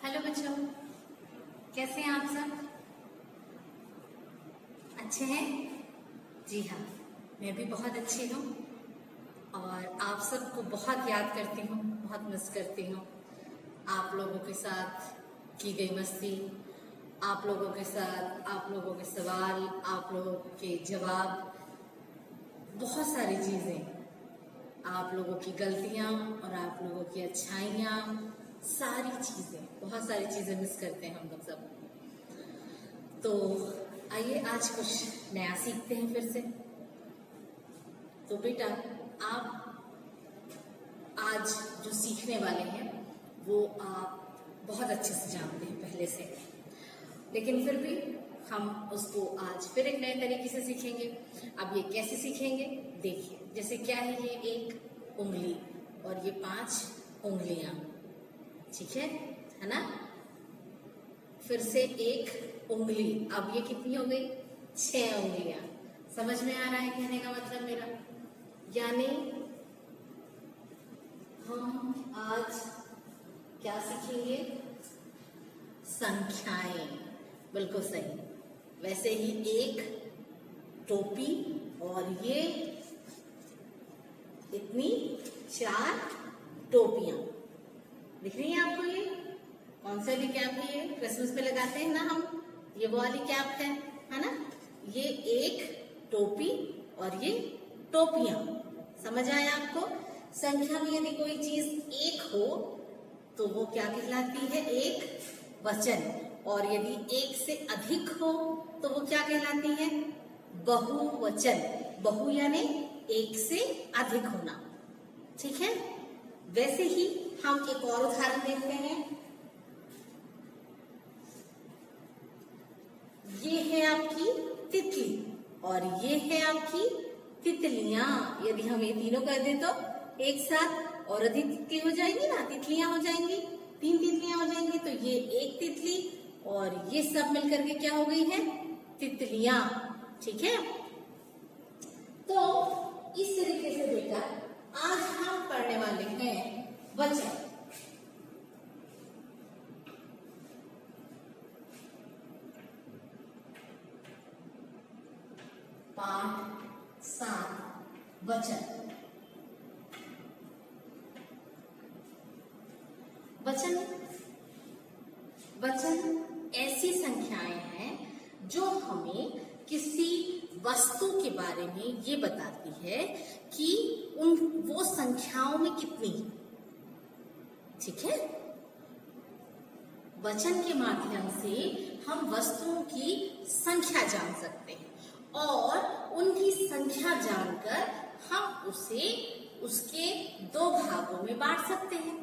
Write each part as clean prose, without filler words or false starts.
Hello बच्चों, कैसे हैं आप सब? अच्छे हैं? जी हाँ, मैं भी बहुत अच्छी हूँ और आप सबको बहुत याद करती हूँ, बहुत मिस करती हूँ। आप लोगों के साथ की गई मस्ती, आप लोगों के साथ आप लोगों के सवाल, आप लोगों के जवाब, बहुत सारी चीज़ें, आप लोगों की गलतियाँ और आप लोगों की अच्छाइयाँ, सारी चीज़ें, बहुत सारी चीज़ें मिस करते हैं हम लोग सब। तो आइए आज कुछ नया सीखते हैं फिर से। तो बेटा, आप आज जो सीखने वाले हैं वो आप बहुत अच्छे से जानते हैं पहले से, लेकिन फिर भी हम उसको आज फिर एक नए तरीके से सीखेंगे। अब ये कैसे सीखेंगे देखिए। जैसे क्या है, ये एक उंगली और ये 5 उंगलियां, ठीक है ना। फिर से एक उंगली, अब ये कितनी हो गई? 6 उंगलियां। समझ में आ रहा है कहने का मतलब मेरा? यानी हम आज क्या सीखेंगे? संख्याएं। बिल्कुल सही। वैसे ही एक टोपी और ये इतनी 4 टोपियां दिख रही हैं आपको? ये कौन सा वाली कैप है? ये क्रिसमस पे लगाते हैं ना हम, ये वो वाली कैप है ना। ये एक टोपी और ये टोपियां। समझ आया आपको? संख्या में यदि कोई चीज एक हो तो वो क्या कहलाती है? एक वचन। और यदि एक से अधिक हो तो वो क्या कहलाती है? बहुवचन। बहु यानी एक से अधिक होना, ठीक है। वैसे ही हम एक और उदाहरण देखते हैं। ये है आपकी तितली और ये है आपकी तितलियां। यदि हम ये तीनों कर दें तो एक साथ और अधिक तितली हो जाएंगी ना, तितलियां हो जाएंगी, 3 तितलियां हो जाएंगी। तो ये एक तितली और ये सब मिलकर के क्या हो गई है? तितलियां, ठीक है। तो इस तरीके से बेटा आज हम पढ़ने वाले हैं वचन। पाठ 7 वचन। वचन वचन ऐसी संख्याएं हैं जो हमें किसी वस्तु के बारे में ये बताती है कि वो संख्याओं में कितनी, ठीक है। वचन के माध्यम से हम वस्तुओं की संख्या जान सकते हैं और उनकी संख्या जानकर हम उसे उसके 2 भागों में बांट सकते हैं।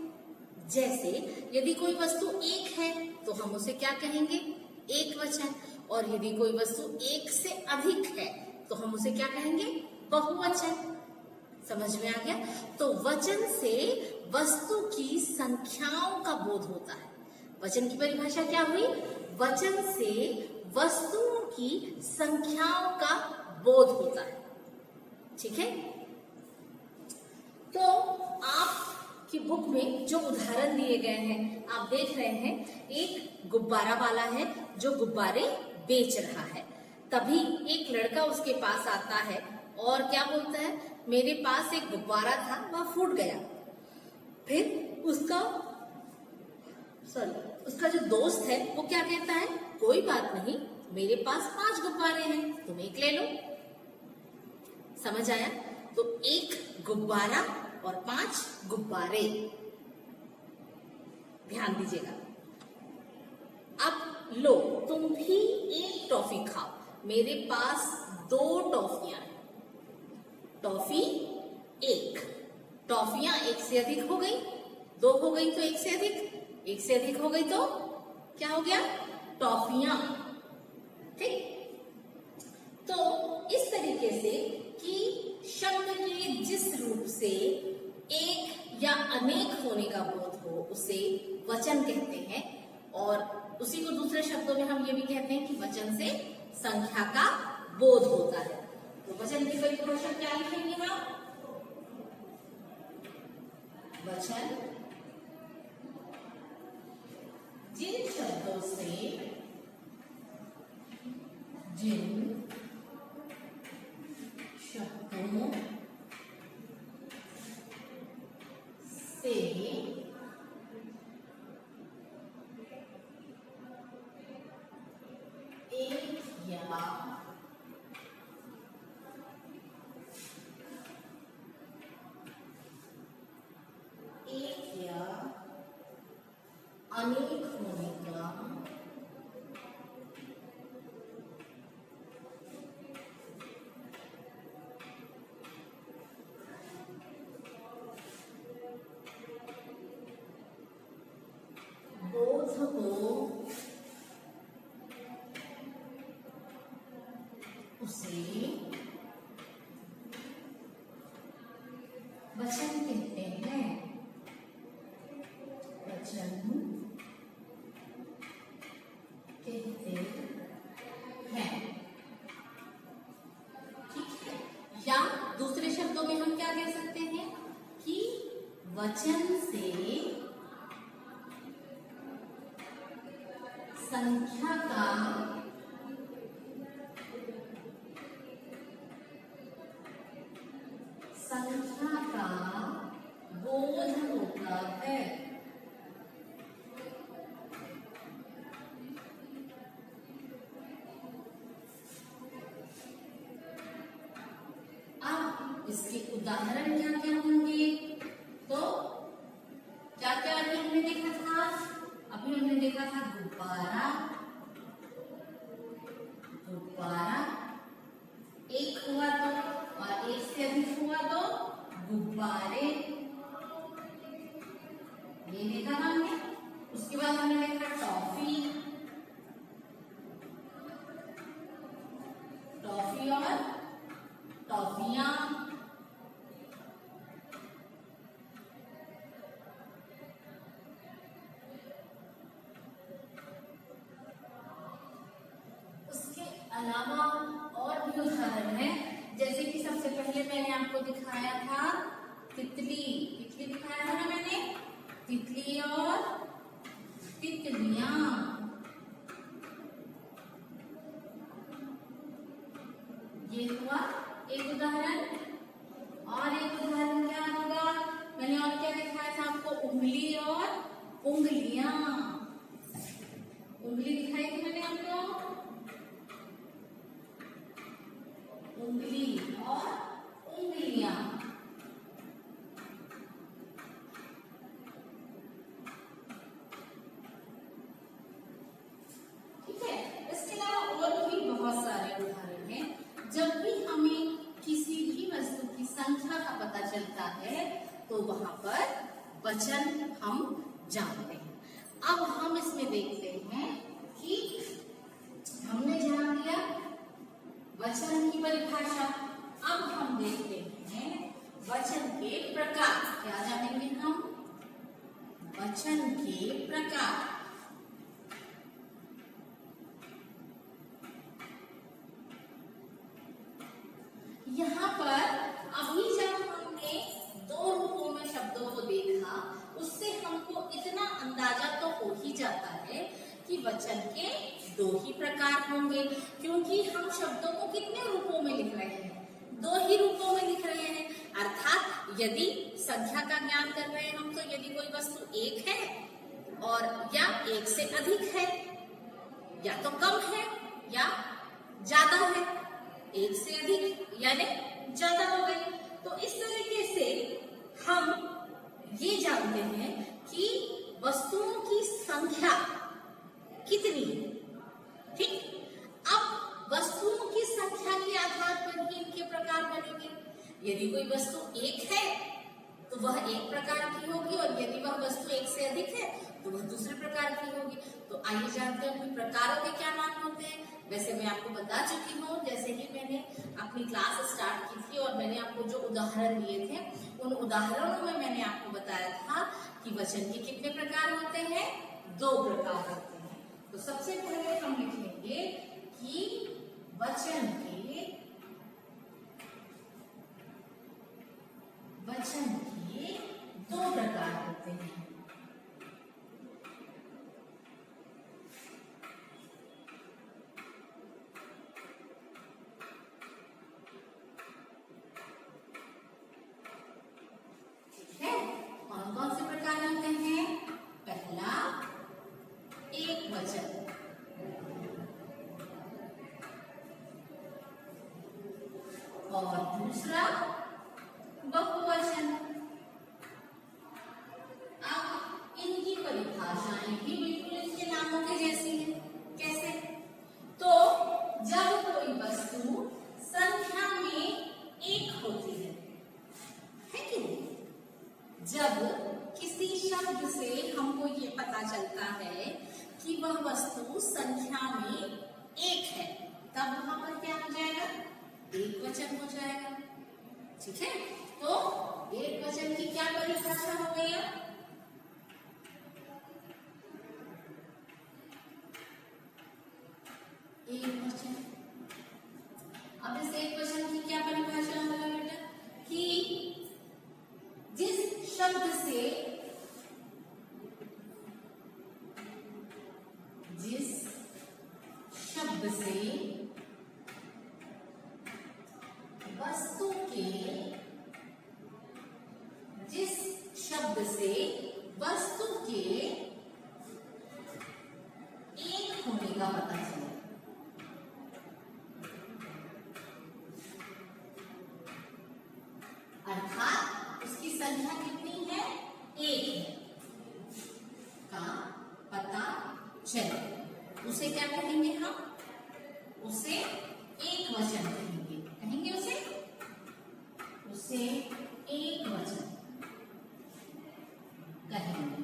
जैसे यदि कोई वस्तु एक है तो हम उसे क्या कहेंगे? एक वचन। और यदि कोई वस्तु एक से अधिक है तो हम उसे क्या कहेंगे? बहुवचन। समझ में आ गया? तो वचन से वस्तु की संख्याओं का बोध होता है। वचन की परिभाषा क्या हुई? वचन से वस्तुओं की संख्याओं का बोध होता है, ठीक है। तो आपकी बुक में जो उदाहरण दिए गए हैं आप देख रहे हैं, एक गुब्बारा वाला है जो गुब्बारे बेच रहा है। तभी एक लड़का उसके पास आता है और क्या बोलता है? मेरे पास एक गुब्बारा था, वह फूट गया। फिर उसका जो दोस्त है वो क्या कहता है? कोई बात नहीं, मेरे पास 5 गुब्बारे हैं, तुम एक ले लो। समझ आया? तो एक गुब्बारा और 5 गुब्बारे, ध्यान दीजिएगा। अब लो, तुम भी एक टॉफी खाओ, मेरे पास 2 टॉफियां हैं। टॉफी एक, टॉफियां एक से अधिक हो गई, 2 हो गई तो एक से अधिक, एक से अधिक हो गई तो क्या हो गया? टॉफियां, ठीक। तो इस तरीके से कि शब्द के जिस रूप से एक या अनेक होने का बोध हो उसे वचन कहते हैं, और उसी को दूसरे शब्दों में हम ये भी कहते हैं कि वचन से संख्या का बोध होता है। तो वचन की परिभाषा क्या लिखेंगे आप? वचन से एक या अनेक होने का बोध हो उसे वचन कहते हैं। वचन कहते हैं, ठीक है। या दूसरे शब्दों में हम क्या कह सकते हैं कि वचन से संख्या का बोध होता है। अब इसके उदाहरण क्या क्या होंगे? तो क्या क्या अभी हमने देखा था? अभी हमने देखा था गुब्बारा, गुब्बारा एक हुआ तो, और एक से अधिक हुआ तो गुब्बारे, ये देखा हमने। उसके बाद हमने देखा टॉफी, टॉफी और टॉफियां, उसके अलावा और भी उदाहरण है, जैसे कि सबसे पहले मैंने आपको दिखाया था तितली, तितली दिखाया था ना मैंने, तितली और तितलियां, ये हुआ एक उदाहरण। और एक उदाहरण क्या होगा? मैंने और क्या दिखाया था आपको? उंगली और उंगलियां, उंगली दिखाई थी मैंने आपको, उंगली और उंगलियां। ठीक है, इसके अलावा और भी बहुत सारे उदाहरण हैं। जब भी हमें किसी भी वस्तु की संख्या का पता चलता है तो वहां पर वचन हम जानते हैं। अब हम इसमें देखते हैं कि हमने जान लिया वचन की परिभाषा। अब हम देखते हैं वचन के प्रकार। क्या जानेंगे हम? वचन के प्रकार। यहाँ पर अभी जब हमने दो रूपों में शब्दों को देखा, उससे हमको इतना अंदाजा तो हो ही जाता है कि वचन के दो ही प्रकार होंगे, क्योंकि हम शब्दों को कितने रूपों में लिख रहे हैं? दो ही रूपों में लिख रहे हैं। अर्थात यदि संख्या का ज्ञान कर रहे हैं हम, तो यदि कोई वस्तु एक है और या एक से अधिक है, या तो कम है या ज्यादा है, एक से अधिक यानी ज्यादा हो गई, तो इस तरीके से हम ये जानते हैं कि वस्तुओं की संख्या कितनी है। ठीक, अब वस्तुओं की संख्या के आधार पर ही इनके प्रकार बनेंगे। यदि कोई वस्तु एक है तो वह एक प्रकार की होगी, और यदि वह वस्तु एक से अधिक है तो वह दूसरे प्रकार की होगी। तो आइए जानते हैं कि प्रकारों के क्या नाम होते हैं। वैसे मैं आपको बता चुकी हूँ, जैसे ही मैंने अपनी क्लास स्टार्ट की थी और मैंने आपको जो उदाहरण दिए थे, उन उदाहरणों में मैंने आपको बताया था कि वचन के कितने प्रकार होते हैं? दो प्रकार होते हैं। तो सबसे पहले हम लिखेंगे कि वचन के दो प्रकार होते हैं। ठीक है, कौन कौन जब किसी शब्द से हमको ये पता चलता है कि वह वस्तु संख्या में एक है, तब वहां पर क्या हो जाएगा? एक वचन हो जाएगा। ठीक है, तो एक वचन की क्या परिभाषा हो गई? एक वचन। अब इस एक वचन की क्या परिभाषा होगा बेटा? कि जिस शब्द से वस्तु के जिस शब्द से वस्तु के एक होने का पता चले, अर्थात उसकी संख्या कितनी है? एक है का पता चले, उसे क्या कहेंगे हम? उसे एक वचन कहेंगे। कहेंगे उसे एक वचन कहेंगे।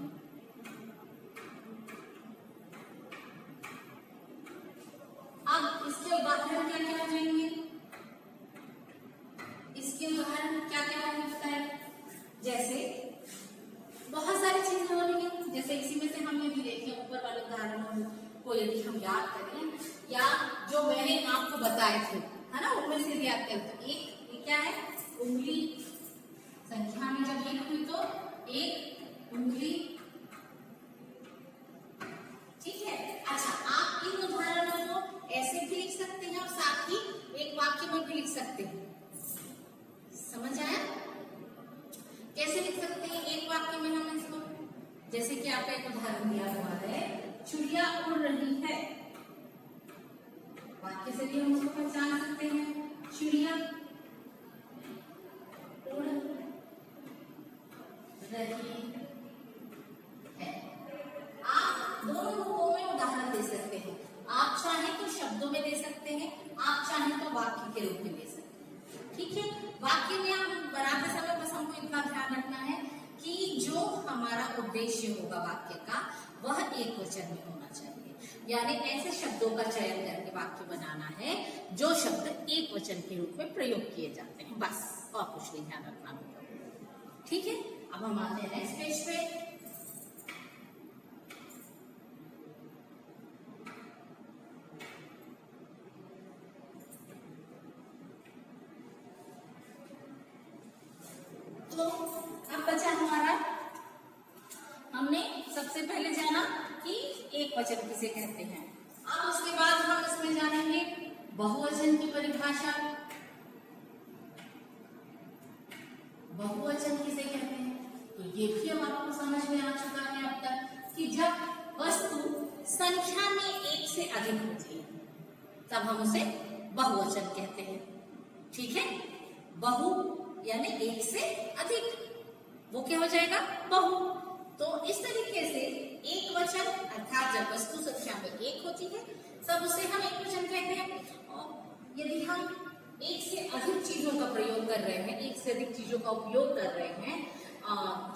अब इसके उदाहरण क्या क्या हो जाएंगे? इसके उदाहरण क्या क्या हो सकता है? जैसे बहुत सारी चीजें होंगी, जैसे इसी में से हमने भी देखे ऊपर वाले उदाहरणों को यदि हम याद करें या जो मैंने आपको बताए थे, है ना, उनमें से याद करें तो एक क्या है? उंगली। संख्या में जब एक हुई तो एक उंगली। ठीक है। अच्छा, आप इन उदाहरणों को ऐसे भी लिख सकते हैं और साथ ही एक वाक्य में भी लिख सकते हैं। समझ आया? कैसे लिख सकते हैं एक वाक्य में हम इसको? जैसे कि आपका एक उदाहरण दिया हुआ है, चिड़िया उड़ रही है। वाक्य से भी हम उसको पहचान सकते हैं, चिड़िया उड़ रही है। आप दोनों रूपों में उदाहरण दे सकते हैं। आप चाहें तो शब्दों में दे सकते हैं, आप चाहें तो वाक्य के रूप में दे सकते हैं। ठीक है, वाक्य में आप बनाते समय बस हमको इतना ध्यान रखना है कि जो हमारा उद्देश्य होगा वाक्य का वह एक वचन में होना चाहिए, यानी ऐसे शब्दों का चयन करके वाक्य बनाना है जो शब्द एक वचन के रूप में प्रयोग किए जाते हैं, बस, और कुछ नहीं ध्यान रखना होगा। ठीक है, अब हम आते हैं नेक्स्ट पेज पे। तो अब बचा हमारा, हमने सबसे पहले जाना कि एक वचन किसे कहते हैं। अब उसके बाद हम इसमें जानेंगे बहुवचन की परिभाषा। बहुवचन किसे कहते हैं तो ये भी अब आपको समझ में आ चुका है अब तक कि जब वस्तु संख्या में एक से अधिक होती है तब हम उसे बहुवचन कहते हैं। ठीक है, बहु यानी एक से अधिक, वो क्या हो जाएगा? बहु। तो इस तरीके से एक वचन अर्थात जब वस्तु संख्या में एक होती है तब उसे हम एक वचन कहते हैं। और यदि हम एक से अधिक चीजों का प्रयोग कर रहे हैं, एक से अधिक चीजों का उपयोग कर रहे हैं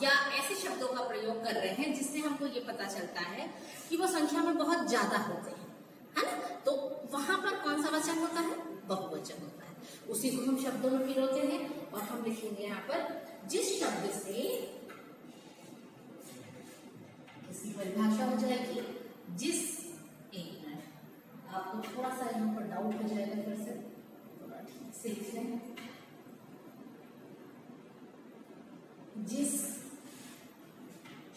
या ऐसे शब्दों का प्रयोग कर रहे हैं जिससे हमको ये पता चलता है कि वो संख्या में बहुत ज्यादा होते हैं, है ना, तो वहां पर कौन सा वचन होता है? बहुवचन होता है। उसी को हम शब्दों में पिरोते हैं और हम लिखेंगे यहाँ पर जिस शब्द से इसकी परिभाषा हो जाएगी जिस, एक मिनट, आपको थोड़ा सा यहाँ पर डाउट हो जाएगा, फिर से थोड़ा ठीक से लिख लें। जिस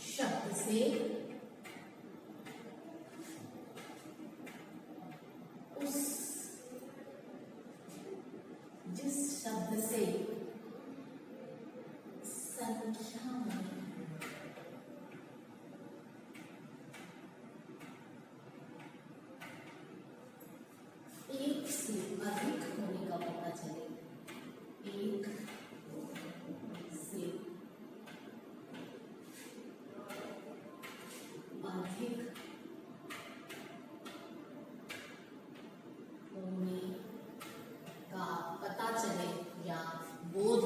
शब्द से जिस शब्द से संख्या में एक से अधिक होने का पता चले, एक से अधिक होने का पता चले या बोध,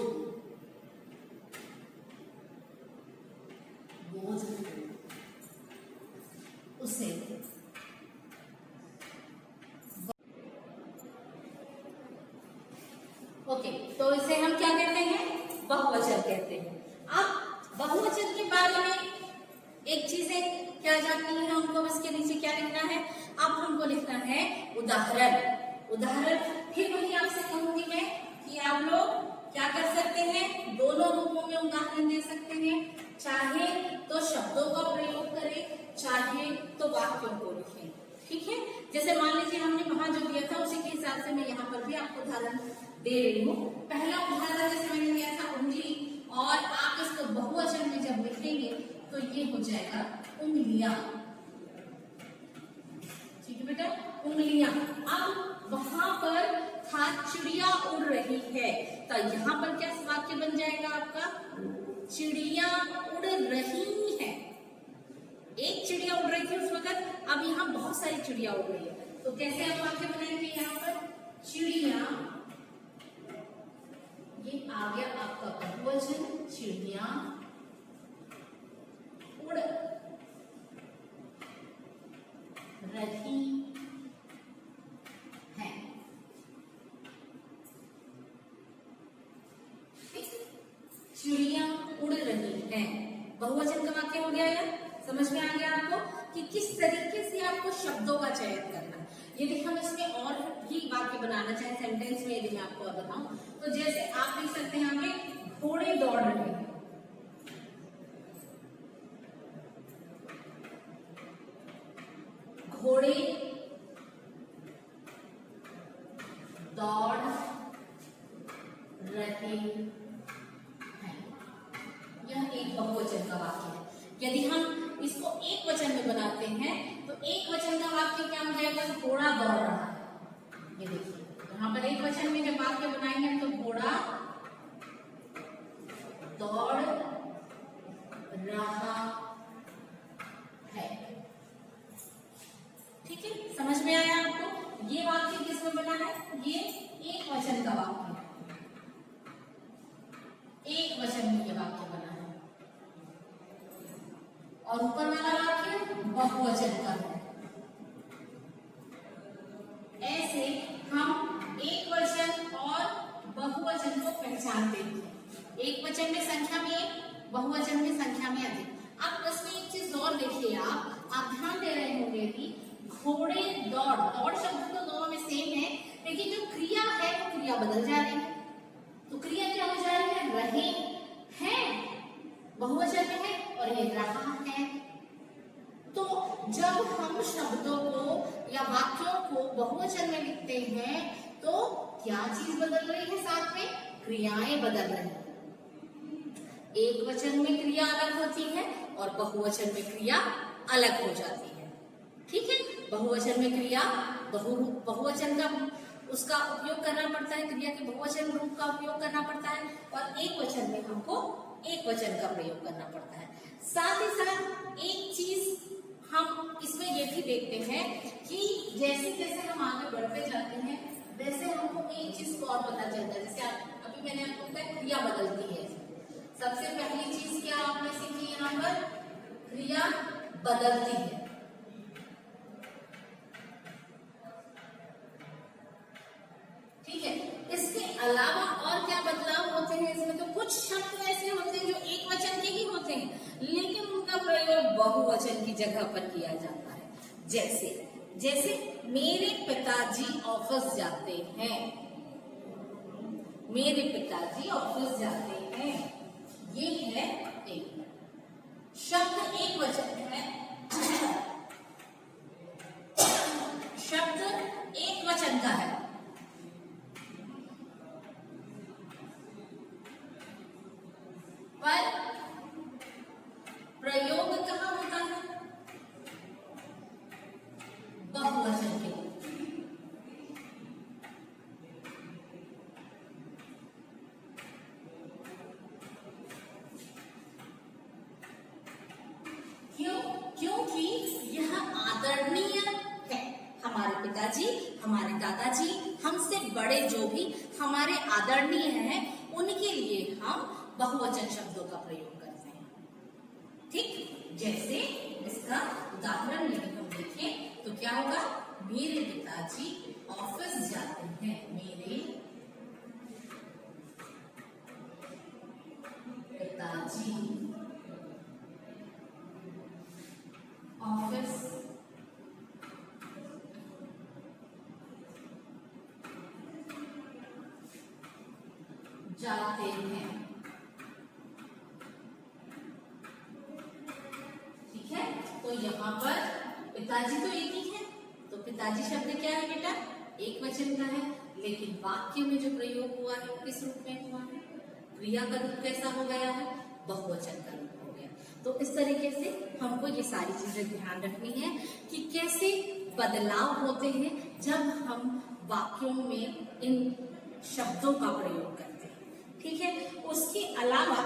एक चीजें क्या जाती है हमको, इसके नीचे क्या लिखना है, अब हमको लिखना है उदाहरण। उदाहरण फिर वही आपसे कहूंगी मैं कि आप लोग क्या कर सकते हैं, दोनों रूपों में उदाहरण दे सकते हैं, चाहे तो शब्दों का प्रयोग करें, चाहे तो वाक्यों को लिखें। ठीक है, जैसे मान लीजिए हमने वहां जो दिया था उसी के हिसाब से मैं यहाँ पर भी आपको उदाहरण दे रही हूँ। पहला उदाहरण जैसे मैंने दिया था उंगली, और आप इसको बहुवचन में जब लिखेंगे तो ये हो जाएगा उंगलियां। ठीक है बेटा, उंगलियां। अब वहां पर था चिड़िया उड़ रही है, तो यहाँ पर क्या वाक्य बन जाएगा आपका, चिड़िया उड़ रही है। एक चिड़िया उड़ रही थी उस वक्त, अब यहाँ बहुत सारी चिड़िया उड़ रही है, तो कैसे आप वाक्य बनाएंगे, यहाँ पर चिड़िया, ये आ गया आपका बहुवचन, चिड़िया उड़ रही है। चिड़िया उड़ रही है, बहुवचन का वाक्य हो गया। यार समझ में आ गया आपको कि किस तरीके से आपको शब्दों का चयन करना है। यदि हम इसमें और भी वाक्य बनाना चाहें सेंटेंस में, यदि मैं आपको और बताऊं तो जैसे आप लिख सकते हैं आगे, घोड़े दौड़ रहे हैं, घोड़े दौड़ रहे हैं, यह एक बहुवचन का वाक्य है। यदि हम इसको एक वचन में बनाते हैं तो एक वचन का वाक्य क्या हो जाएगा, घोड़ा दौड़ रहा है। ये देखिए यहाँ पर एक वचन में जब वाक्य बनाएंगे तो घोड़ा दौड़ रहा है। ठीक है, समझ में आया आपको, ये वाक्य किसमें बना है, ये एक वचन का वाक्य है, एक वचन में ये वाक्य बना है, और ऊपर वाला वाक्य बहुवचन का है। ऐसे हम एक वचन और बहुवचन को पहचानते हैं। एक वचन में संख्या में एक, बहुवचन में संख्या में अधिक। अब इसमें एक चीज और देखिए, आप ध्यान दे रहे होंगे कि घोड़े दौड़, दौड़ शब्द तो दोनों में सेम है, लेकिन जो क्रिया है वो क्रिया बदल जा रही है। तो क्रिया क्या हो जा रही है, रहे हैं बहुवचन में है और ये रहा है। तो जब हम शब्दों को या वाक्यों को बहुवचन में लिखते हैं तो क्या चीज बदल रही है, साथ में क्रियाएं बदल रही हैं। एक वचन में क्रिया अलग होती है और बहुवचन में क्रिया अलग हो जाती है। ठीक है, बहुवचन में क्रिया बहुवचन का उसका उपयोग करना पड़ता है, क्रिया के बहुवचन रूप का उपयोग करना पड़ता है, और एक वचन में हमको एक वचन का प्रयोग करना पड़ता है। साथ ही साथ एक चीज हम इसमें ये भी देखते हैं कि जैसे जैसे हम आगे बढ़ते जाते हैं वैसे हमको एक चीज को और पता चलता है। जैसे अभी मैंने आपको बताया क्रिया बदलती है। सबसे पहली चीज क्या आपने सीखी, यहाँ पर क्रिया बदलती है। ठीक है, इसके अलावा और क्या बदलाव होते हैं इसमें, तो कुछ शब्द ऐसे होते हैं जो एक वचन के ही होते हैं लेकिन उनका प्रयोग बहुवचन की जगह पर किया जाता है। जैसे जैसे मेरे पिताजी ऑफिस जाते हैं, मेरे पिताजी ऑफिस जाते हैं, ये है एक शब्द, एक वचन है, शब्द एक वचन का है, पर प्रयोग कहाँ होता है, बहुवचन के। क्यों? क्योंकि यह आदरणीय है। हमारे पिताजी, हमारे दादाजी, हमसे बड़े जो भी हमारे आदरणीय हैं उनके लिए हम बहुवचन शब्दों का प्रयोग करते हैं। ठीक, जैसे इसका उदाहरण यदि हम देखें तो क्या होगा, मेरे पिताजी ऑफिस जाते हैं, मेरे पिताजी जाते हैं। ठीक है, तो यहाँ पर पिताजी तो एक ही है, तो पिताजी शब्द क्या है बेटा, एक वचन का है, लेकिन वाक्य में जो प्रयोग हुआ है वो किस रूप में हुआ है, क्रिया का रूप कैसा हो गया है, बहुवचन का रूप हो गया। तो इस तरीके से हमको ये सारी चीजें ध्यान रखनी है कि कैसे बदलाव होते हैं जब हम वाक्यों में इन शब्दों का प्रयोग करते हैं। ठीक है, उसके अलावा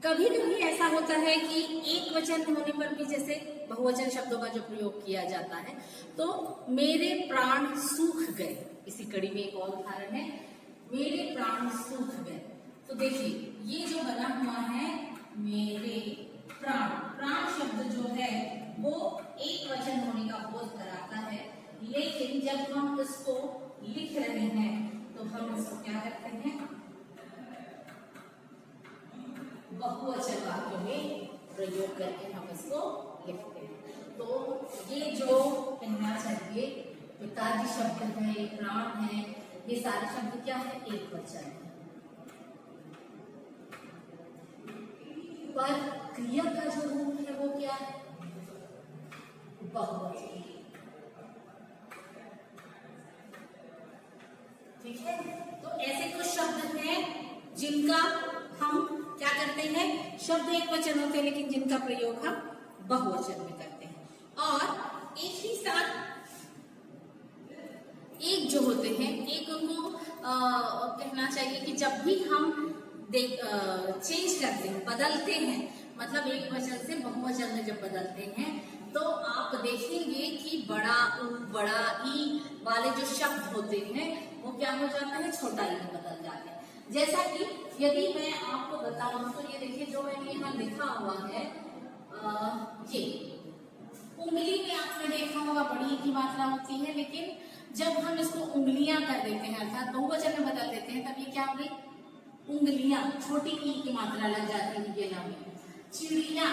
कभी कभी ऐसा होता है कि एक वचन होने पर भी जैसे बहुवचन शब्दों का जो प्रयोग किया जाता है, तो मेरे प्राण सूख गए, इसी कड़ी में एक और उदाहरण है, मेरे प्राण सूख गए। तो देखिए ये जो बना हुआ है मेरे प्राण, प्राण शब्द जो है वो एक वचन होने का बोध कराता है, लेकिन जब हम इसको लिख रहे हैं तो हम इसको क्या करते हैं, बहुवचन वाक्यों में प्रयोग करके हम इसको लिखते हैं। तो ये जो कहना चाहिए पिताजी शब्द है, प्राण है, ये सारे शब्द क्या है, एक वचन है, पर क्रिया का जो रूप है वो क्या है, बहुवचन। ठीक है, तो ऐसे कुछ शब्द हैं जिनका हम क्या करते हैं, शब्द एक वचन होते हैं लेकिन जिनका प्रयोग हम बहुवचन में करते हैं। और एक ही साथ एक जो होते हैं, एक उनको कहना चाहिए कि जब भी हम चेंज करते हैं, बदलते हैं, मतलब एक वचन से बहुवचन में जब बदलते हैं तो आप देखेंगे कि बड़ा ऊ बड़ा ई वाले जो शब्द होते हैं वो क्या हो जाता है, छोटा ई में बदल जाते हैं। जैसा कि यदि मैं आपको बताऊं तो ये देखिए जो मैंने यहाँ लिखा हुआ है, ये उंगली में आपने देखा होगा बड़ी की मात्रा होती है, लेकिन जब हम इसको उंगलियां कर देते हैं अर्थात बहुवचन में बदल देते हैं तब ये क्या हो गई, उंगलियां, छोटी ई की मात्रा लग जाती है ये नाम में। चिड़िया,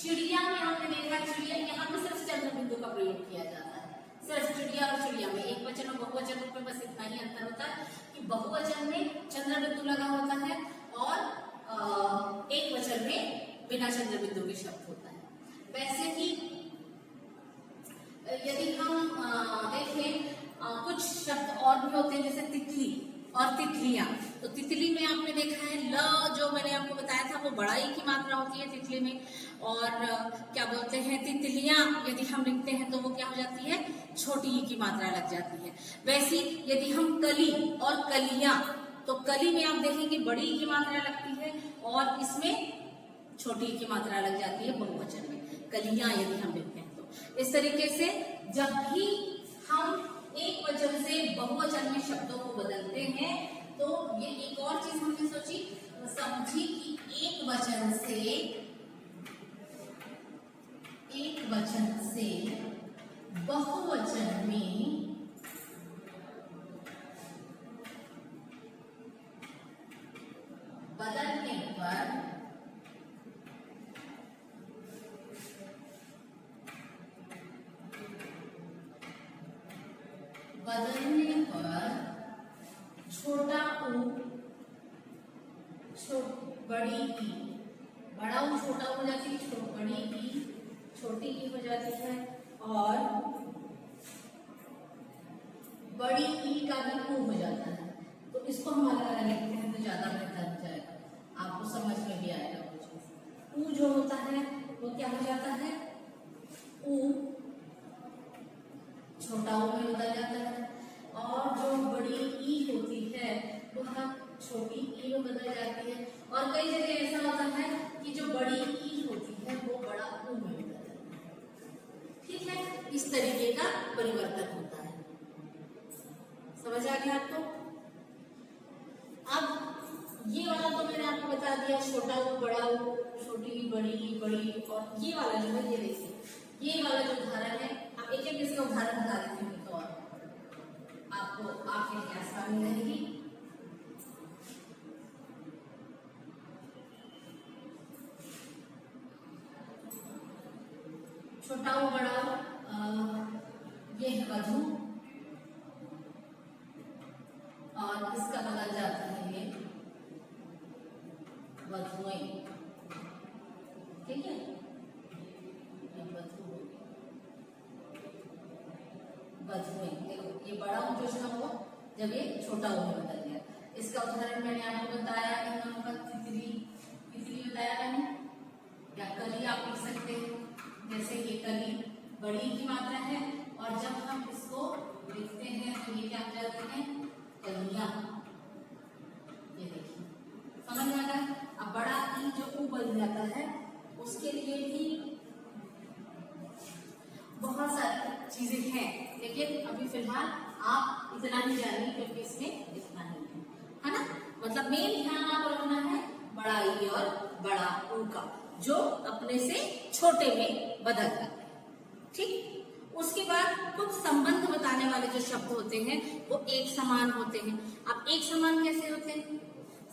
चिड़िया में आपने देखा, चिड़िया यहाँ पे सिर्फ चंद्र बिंदु का प्रयोग किया जाता है, सिर्फ चिड़िया और चिड़िया में एक वचन और बहुवचन रूप में बस इतना ही अंतर होता है कि बहुवचन में चंद्र बिंदु लगा होता है और एक वचन में बिना चंद्र बिंदु के शब्द होता है। वैसे ही यदि हम देखें कुछ शब्द और भी होते हैं जैसे तितली और तितलियां, तो तितली में आपने देखा है ल जो मैंने आपको बताया था वो बड़ा ई की मात्रा होती है तितली में, और क्या बोलते हैं तितलियां यदि हम लिखते हैं तो वो क्या हो जाती है, छोटी ई की मात्रा लग जाती है। वैसे यदि हम कली और कलियां, तो कली में आप देखेंगे बड़ी ई की मात्रा लगती है और इसमें छोटी ई की मात्रा लग जाती है बहुवचन में, कलियां यदि हम लिखते हैं तो। इस तरीके से जब भी हम एक वचन से बहुवचन में शब्दों को बदलते हैं तो ये एक और चीज हमने सोची, समझी कि एक वचन से बहुवचन में बदलने पर छोटा ऊ बड़ी ई, बड़ा ऊ छोटा हो जाती है, बड़ी ई छोटी ई हो जाती है, और बड़ी ई का भी ऊ हो जाता है। तो इसको हम अलग अलग लिखते हैं तो ज्यादा बेहतर हो जाएगा, आपको समझ में भी आएगा। कुछ ऊ जो होता है वो क्या हो जाता है, ऊ छोटा ऊ में बदल जाता है, और जो बड़ी ई होती है वह छोटी ई में बदल जाती है, और कई जगह ऐसा होता है कि जो बड़ी ई होती है वो बड़ा ऊ में बदल जाती है। ठीक है, इस तरीके का परिवर्तन होता है, समझ आ गया आपको। अब ये वाला तो मैंने आपको बता दिया, छोटा ऊ बड़ा ऊ, छोटी ई बड़ी ई बड़ी ई, और ये वाला जो है ये देखिए, ये वाला जो उदाहरण है, आप एक एक इसका उदाहरण बता देते हैं तो आपको आपके आसानी रहेगी। छोटा ऊ बड़ा ऊ, ये है वधु, वधुएं, ठीक है, ये वधु, वधुएं। देखो ये बड़ा ऊ जो हुआ जब ये छोटा ऊ में बदल गया। इसका उदाहरण मैंने आपको बताया इन दोनों का, तितली, तितली बताया मैंने, या कली आप लिख सकते हैं। जैसे ये कली बड़ी की मात्रा है और जब हम इसको लिखते हैं तो ये क्या हो जाते हैं, कलियां। ये देखिए समझ में आ गया। अब बड़ा ई जो ऊ बन जाता है उसके लिए भी बहुत सारी चीजें हैं, लेकिन अभी फिलहाल आप इतना ही जानिए क्योंकि इसमें इतना ही है ना। मतलब मेन ध्यान आपको रखना है बड़ा ई और बड़ा ऊ का, जो अपने से छोटे में बदल जाते हैं, ठीक। उसके बाद कुछ संबंध बताने वाले जो शब्द होते हैं वो एक समान होते हैं। अब एक समान कैसे होते हैं,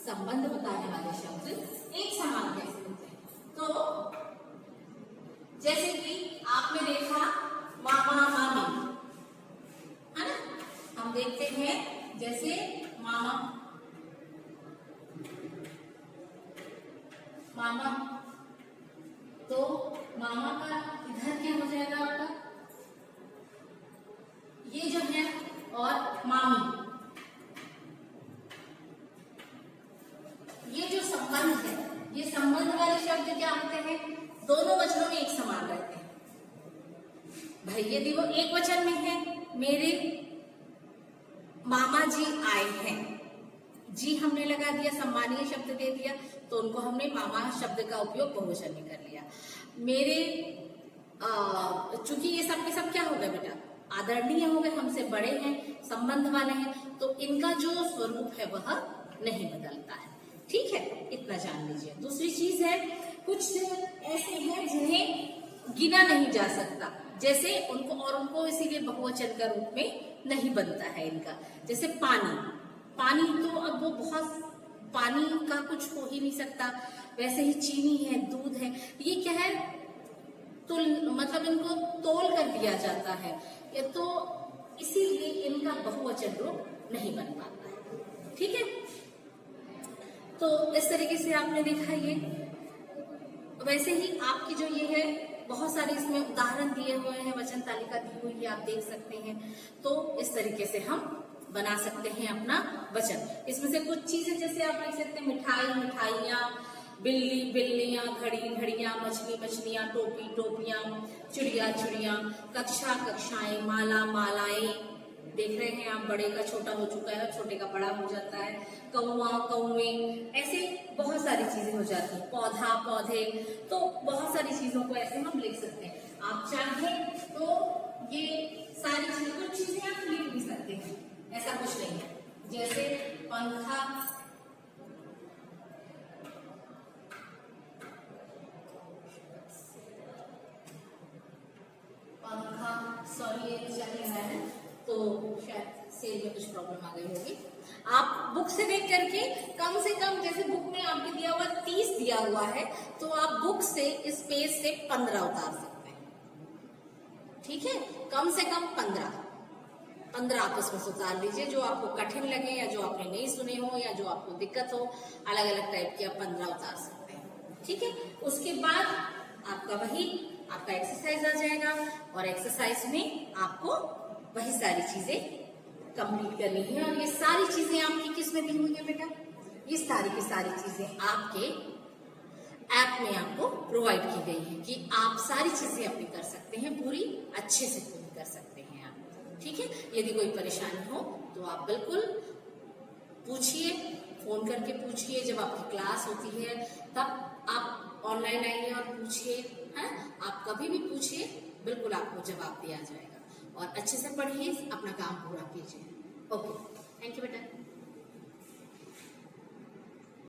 संबंध बताने वाले शब्द एक समान कैसे होते हैं, तो जैसे कि आपने देखा मामा मामी, है ना। हम देखते हैं जैसे मामा मामा, तो मामा का इधर क्या हो जाएगा आपका, ये जो है, और मामी, ये जो संबंध है, ये संबंध वाले शब्द क्या होते हैं, दोनों वचनों में एक समान रहते हैं। भाई यदि वो एक वचन में है, मेरे मामा जी आए हैं, जी हमने लगा दिया, सम्मानीय शब्द दे दिया, तो उनको हमने मामा शब्द का उपयोग बहुवचन में कर लिया। मेरे चूंकि ये सब के सब क्या हो गए बेटा, आदरणीय हो गए, हमसे बड़े हैं, संबंध वाले हैं, तो इनका जो स्वरूप है वह नहीं बदलता है, ठीक है, इतना जान लीजिए। दूसरी चीज है, कुछ ऐसे हैं जिन्हें गिना नहीं जा सकता, जैसे उनको इसीलिए बहुवचन का रूप में नहीं बनता है इनका। जैसे पानी, पानी तो अब वो बहुत, पानी का कुछ हो ही नहीं सकता। वैसे ही चीनी है, दूध है, ये क्या है, मतलब इनको तोल कर दिया जाता है, तो इसीलिए इनका बहुवचन रूप नहीं बन पाता है, ठीक है। तो इस तरीके से आपने देखा ये। वैसे ही आपकी जो ये है, बहुत सारे इसमें उदाहरण दिए हुए हैं, वचन तालिका दी हुई है, आप देख सकते हैं। तो इस तरीके से हम बना सकते हैं अपना वचन। इसमें से कुछ चीजें जैसे आप लिख सकते हैं, मिठाई मिठाइयाँ, बिल्ली बिल्लियां, घड़ी घड़ियां, मछली मछलियां, टोपी टोपियां, चिड़िया चिड़ियां, कक्षा कक्षाएं, माला मालाएं। देख रहे हैं आप, बड़े का छोटा हो चुका है, छोटे का बड़ा हो जाता है। कौआ कौए, ऐसे बहुत सारी चीजें हो जाती हैं। पौधा पौधे, तो बहुत सारी चीजों को ऐसे हम लिख सकते हैं। आप चाहें तो ये सारी चीजें, कुछ चीजें आप लिख भी सकते हैं, ऐसा कुछ नहीं है। जैसे पंखा, सॉरी ये चल रहा है तो शायद सेल में कुछ प्रॉब्लम आ गई होगी। आप बुक से देख करके कम से कम, जैसे बुक में आपके दिया हुआ 30 दिया हुआ है, तो आप बुक से इस पेज से 15 उतार सकते हैं, ठीक है। कम से कम 15 आप उसमें से उतार लीजिए, जो आपको कठिन लगे या जो आपने नहीं सुने हो या जो आपको दिक्कत हो, अलग अलग टाइप के आप 15 उतार सकते हैं, ठीक है। उसके बाद आपका एक्सरसाइज आ जाएगा, और एक्सरसाइज में आपको वही सारी चीजें कंप्लीट करनी है। और ये सारी चीजें आपकी किस में दी हुई है बेटा, ये सारी की सारी चीजें आपके ऐप में आपको प्रोवाइड की गई है कि आप सारी चीजें अपनी कर सकते हैं, पूरी अच्छे से पूरी कर सकते हैं आप, ठीक है। यदि कोई परेशानी हो तो आप बिल्कुल पूछिए, फोन करके पूछिए। जब आपकी क्लास होती है तब आप ऑनलाइन आइए और पूछिए, है, आप कभी भी पूछिए, बिल्कुल आपको जवाब दिया जाएगा। और अच्छे से पढ़िए, अपना काम पूरा कीजिए। ओके, थैंक यू बेटा।